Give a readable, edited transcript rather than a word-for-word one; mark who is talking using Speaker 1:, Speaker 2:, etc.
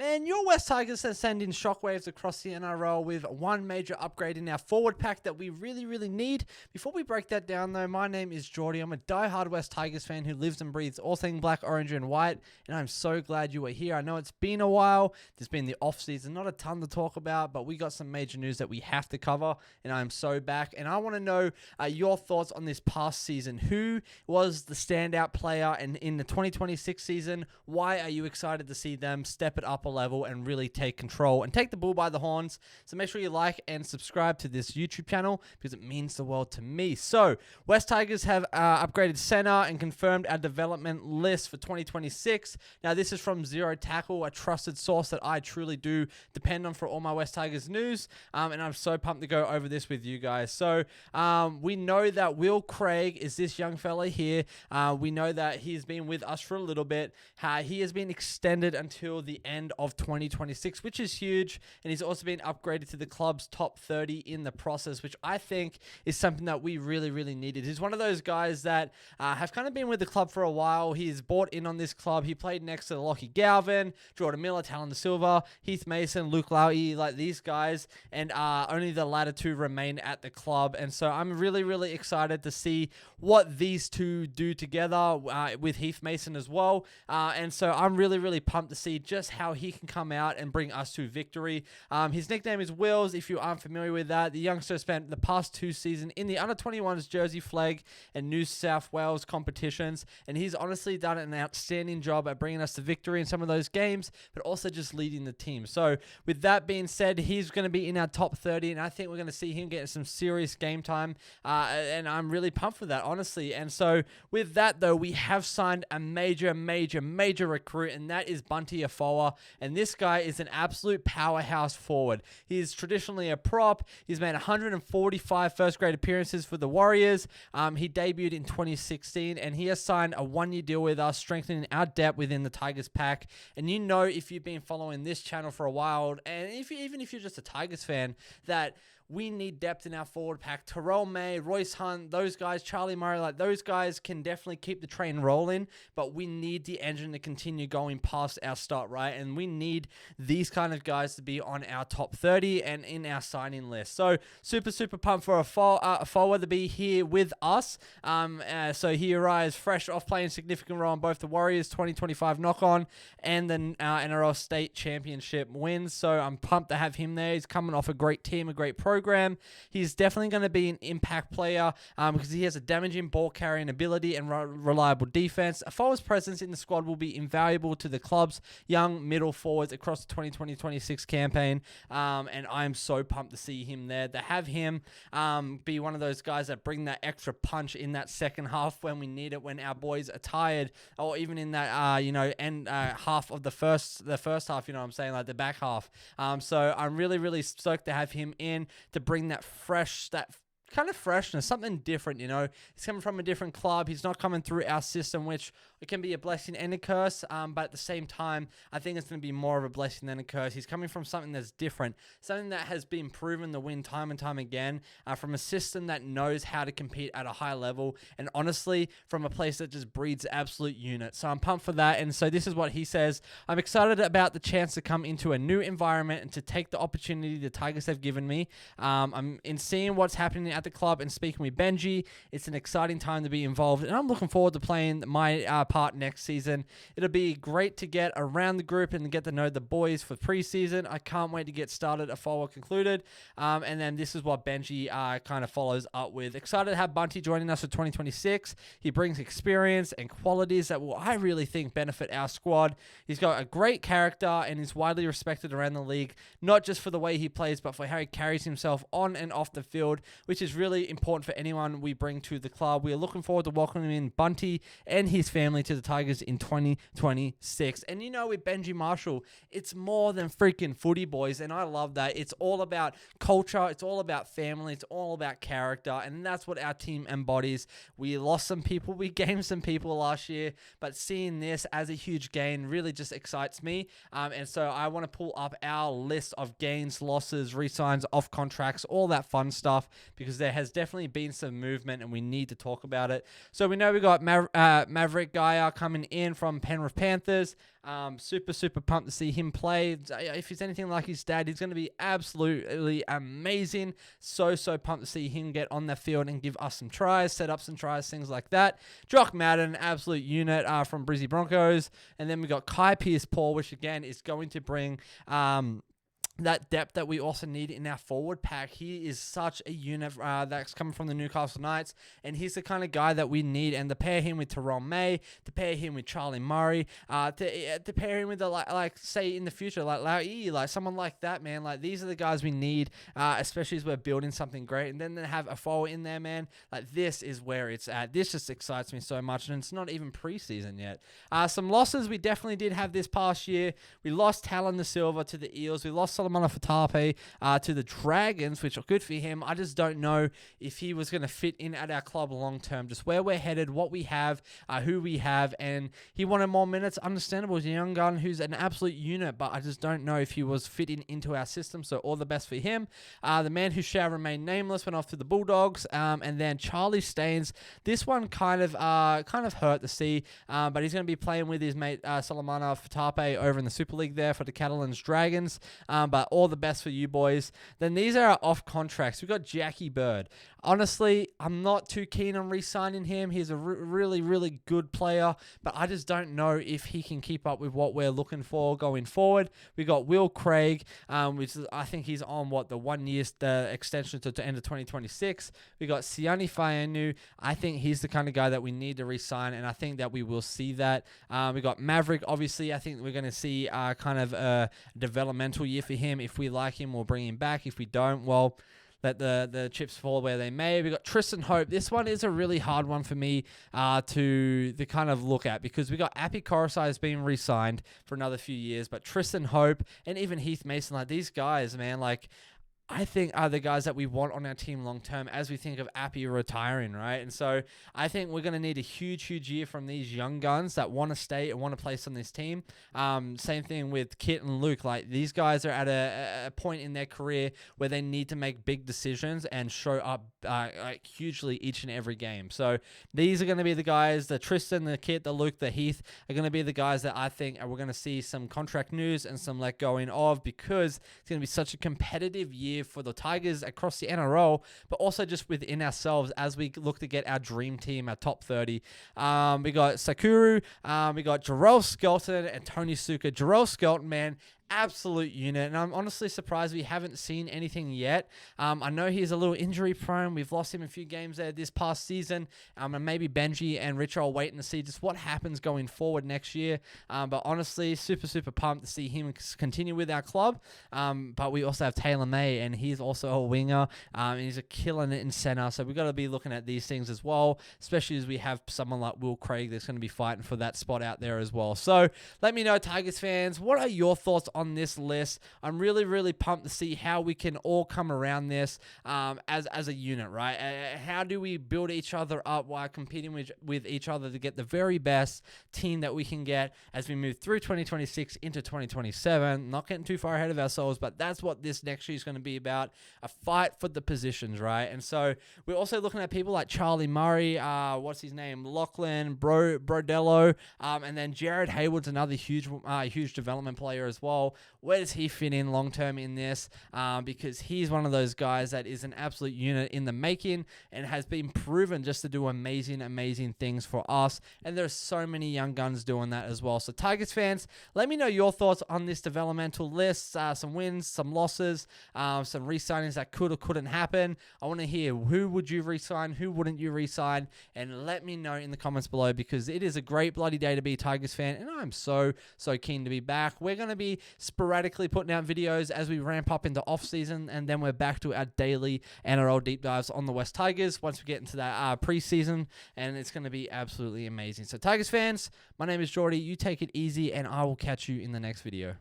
Speaker 1: Man, your West Tigers have sent in shockwaves across the NRL with one major upgrade in our forward pack that we really need. Before we break that down though, my name is Geordie. I'm a die-hard West Tigers fan who lives and breathes all things black, orange and white, and I'm so glad you are here. I know it's been a while. There's been the off-season, not a ton to talk about, but we got some major news that we have to cover, and I'm so back. And I want to know your thoughts on this past season. Who was the standout player in the 2026 season? Why are you excited to see them step it up a level and really take control and take the bull by the horns? So make sure you like and subscribe to this YouTube channel because it means the world to me. So West Tigers have upgraded center and confirmed our development list for 2026. Now this is from Zero Tackle, a trusted source that I truly do depend on for all my West Tigers news, and I'm so pumped to go over this with you guys. So we know that Will Craig is this young fella here. We know that he's been with us for a little bit. He has been extended until the end of 2026, which is huge, and he's also been upgraded to the club's top 30 in the process, which I think is something that we really needed. He's one of those guys that have kind of been with the club for a while. He's bought in on this club. He played next to Lockie Galvin, Jordan Miller, Talon De Silva, Heath Mason, Luke Lowy, like these guys, and only the latter two remain at the club. And so I'm really excited to see what these two do together with Heath Mason as well. And so I'm really pumped to see just how he can come out and bring us to victory. His nickname is Wills, if you aren't familiar with that. The youngster spent the past two seasons in the under-21s Jersey Flag and New South Wales competitions, and he's honestly done an outstanding job at bringing us to victory in some of those games, but also just leading the team. So with that being said, he's going to be in our top 30, and I think we're going to see him getting some serious game time, and I'm really pumped for that, honestly. And so with that, though, we have signed a major recruit, and that is Bunty Afoa, and this guy is an absolute powerhouse forward. He's traditionally a prop. He's made 145 first-grade appearances for the Warriors. He debuted in 2016, and he has signed a one-year deal with us, strengthening our depth within the Tigers pack. And you know, if you've been following this channel for a while, and even if you're just a Tigers fan, that we need depth in our forward pack. Terrell May, Royce Hunt, those guys, Charlie Murray, like those guys can definitely keep the train rolling, but we need the engine to continue going past our start, right? And we need these kind of guys to be on our top 30 and in our signing list. So super pumped for a forward to be here with us. So he arrives fresh off playing a significant role in both the Warriors 2025 knock-on and the NRL state championship wins. So I'm pumped to have him there. He's coming off a great team, a great program. He's definitely going to be an impact player because he has a damaging ball carrying ability and reliable defense. Afoa's presence in the squad will be invaluable to the club's young middle forwards across the 2020-26 campaign, and I'm so pumped to see him there, to have him be one of those guys that bring that extra punch in that second half when we need it, when our boys are tired, or even in that end half of the first half, you know what I'm saying, like the back half. So I'm really stoked to have him in to bring that kind of freshness, something different, you know. He's coming from a different club. He's not coming through our system, which it can be a blessing and a curse, but at the same time, I think it's going to be more of a blessing than a curse. He's coming from something that's different, something that has been proven to win time and time again, from a system that knows how to compete at a high level, and honestly, from a place that just breeds absolute units. So I'm pumped for that, and so this is what he says. I'm excited about the chance to come into a new environment and to take the opportunity the Tigers have given me. I'm in seeing what's happening at the club and speaking with Benji. It's an exciting time to be involved, and I'm looking forward to playing my part next season. It'll be great to get around the group and get to know the boys for preseason. I can't wait to get started. A forward concluded, and then this is what Benji kind of follows up with. Excited to have Bunty joining us for 2026. He brings experience and qualities that will, I really think, benefit our squad. He's got a great character and is widely respected around the league, not just for the way he plays, but for how he carries himself on and off the field, which is really important for anyone we bring to the club. We are looking forward to welcoming in Bunty and his family to the Tigers in 2026. And you know, with Benji Marshall, it's more than freaking footy, boys, and I love that. It's all about culture, it's all about family, it's all about character, and that's what our team embodies. We lost some people, we gained some people last year, but seeing this as a huge gain really just excites me, and so I want to pull up our list of gains, losses, re-signs, off contracts, all that fun stuff, because there has definitely been some movement and we need to talk about it. So we know we got Maverick guy Geyer coming in from Penrith Panthers. Super pumped to see him play. If he's anything like his dad, he's going to be absolutely amazing. So pumped to see him get on the field and give us some tries, set up some tries, things like that. Jock Madden, absolute unit from Brizzy Broncos. And then we got Kai Pearce-Paul, which again is going to bring that depth that we also need in our forward pack. He is such a unit that's coming from the Newcastle Knights, and he's the kind of guy that we need. And to pair him with Tyrone May, to pair him with Charlie Murray, to pair him with the like say in the future like Lau'i, like someone like that, man. Like these are the guys we need, especially as we're building something great. And then to have a forward in there, man. Like this is where it's at. This just excites me so much, and it's not even preseason yet. Some losses we definitely did have this past year. We lost Talon the Silver to the Eels. We lost Solomon Fatape to the Dragons, which are good for him. I just don't know if he was going to fit in at our club long term, just where we're headed, what we have, who we have, and he wanted more minutes. Understandable. He's a young gun who's an absolute unit, but I just don't know if he was fitting into our system, so all the best for him. The man who shall remain nameless went off to the Bulldogs, and then Charlie Staines. This one kind of hurt to see, but he's going to be playing with his mate Solomana Fatape over in the Super League there for the Catalans Dragons, but all the best for you boys. Then these are our off contracts. We've got Jackie Bird. Honestly, I'm not too keen on re-signing him. He's a really good player, but I just don't know if he can keep up with what we're looking for going forward. We got Will Craig, which is, I think he's on the 1 year extension to end of 2026. We got Siani Fainu. I think he's the kind of guy that we need to re-sign, and I think that we will see that. We got Maverick. Obviously, I think we're going to see kind of a developmental year for him. If we like him, we'll bring him back. If we don't, well, let the chips fall where they may. We got Tristan Hope. This one is a really hard one for me to kind of look at, because we got Appy Coruscant has been re-signed for another few years, but Tristan Hope and even Heath Mason, like these guys, man, like I think are the guys that we want on our team long term as we think of Appy retiring, right? And so I think we're going to need a huge year from these young guns that want to stay and want to place on this team. Same thing with Kit and Luke. Like these guys are at a point in their career where they need to make big decisions and show up like hugely each and every game. So these are going to be the guys, the Tristan, the Kit, the Luke, the Heath, are going to be the guys that I think we're going to see some contract news and some let going of, because it's going to be such a competitive year for the Tigers across the NRL, but also just within ourselves as we look to get our dream team, our top 30. We got Sakuru, we got Jarrell Skelton and Tony Suka. Jarrell Skelton, man, absolute unit, and I'm honestly surprised we haven't seen anything yet. I know he's a little injury prone. We've lost him a few games there this past season, and maybe Benji and Richard are waiting to see just what happens going forward next year. But honestly, super pumped to see him continue with our club. But we also have Taylor May, and he's also a winger, and he's a killing it in center. So we've got to be looking at these things as well, especially as we have someone like Will Craig that's going to be fighting for that spot out there as well. So let me know, Tigers fans, what are your thoughts on this list? I'm really pumped to see how we can all come around this as a unit, right? How do we build each other up while competing with each other to get the very best team that we can get as we move through 2026 into 2027? Not getting too far ahead of ourselves, but that's what this next year is going to be about, a fight for the positions, right? And so we're also looking at people like Charlie Murray, what's his name, Lachlan Brodello, and then Jared Hayward's another huge development player as well. Where does he fit in long term in this? Because he's one of those guys that is an absolute unit in the making and has been proven just to do amazing things for us. And there's so many young guns doing that as well. So Tigers fans, let me know your thoughts on this developmental list. Some wins, some losses, some re-signings that could or couldn't happen. I want to hear, who would you re-sign? Who wouldn't you re-sign? And let me know in the comments below, because it is a great bloody day to be a Tigers fan, and I'm so keen to be back. We're going to be sporadically putting out videos as we ramp up into off-season, and then we're back to our daily NRL deep dives on the West Tigers once we get into that preseason, and it's going to be absolutely amazing. So Tigers fans, my name is Jordy. You take it easy, and I will catch you in the next video.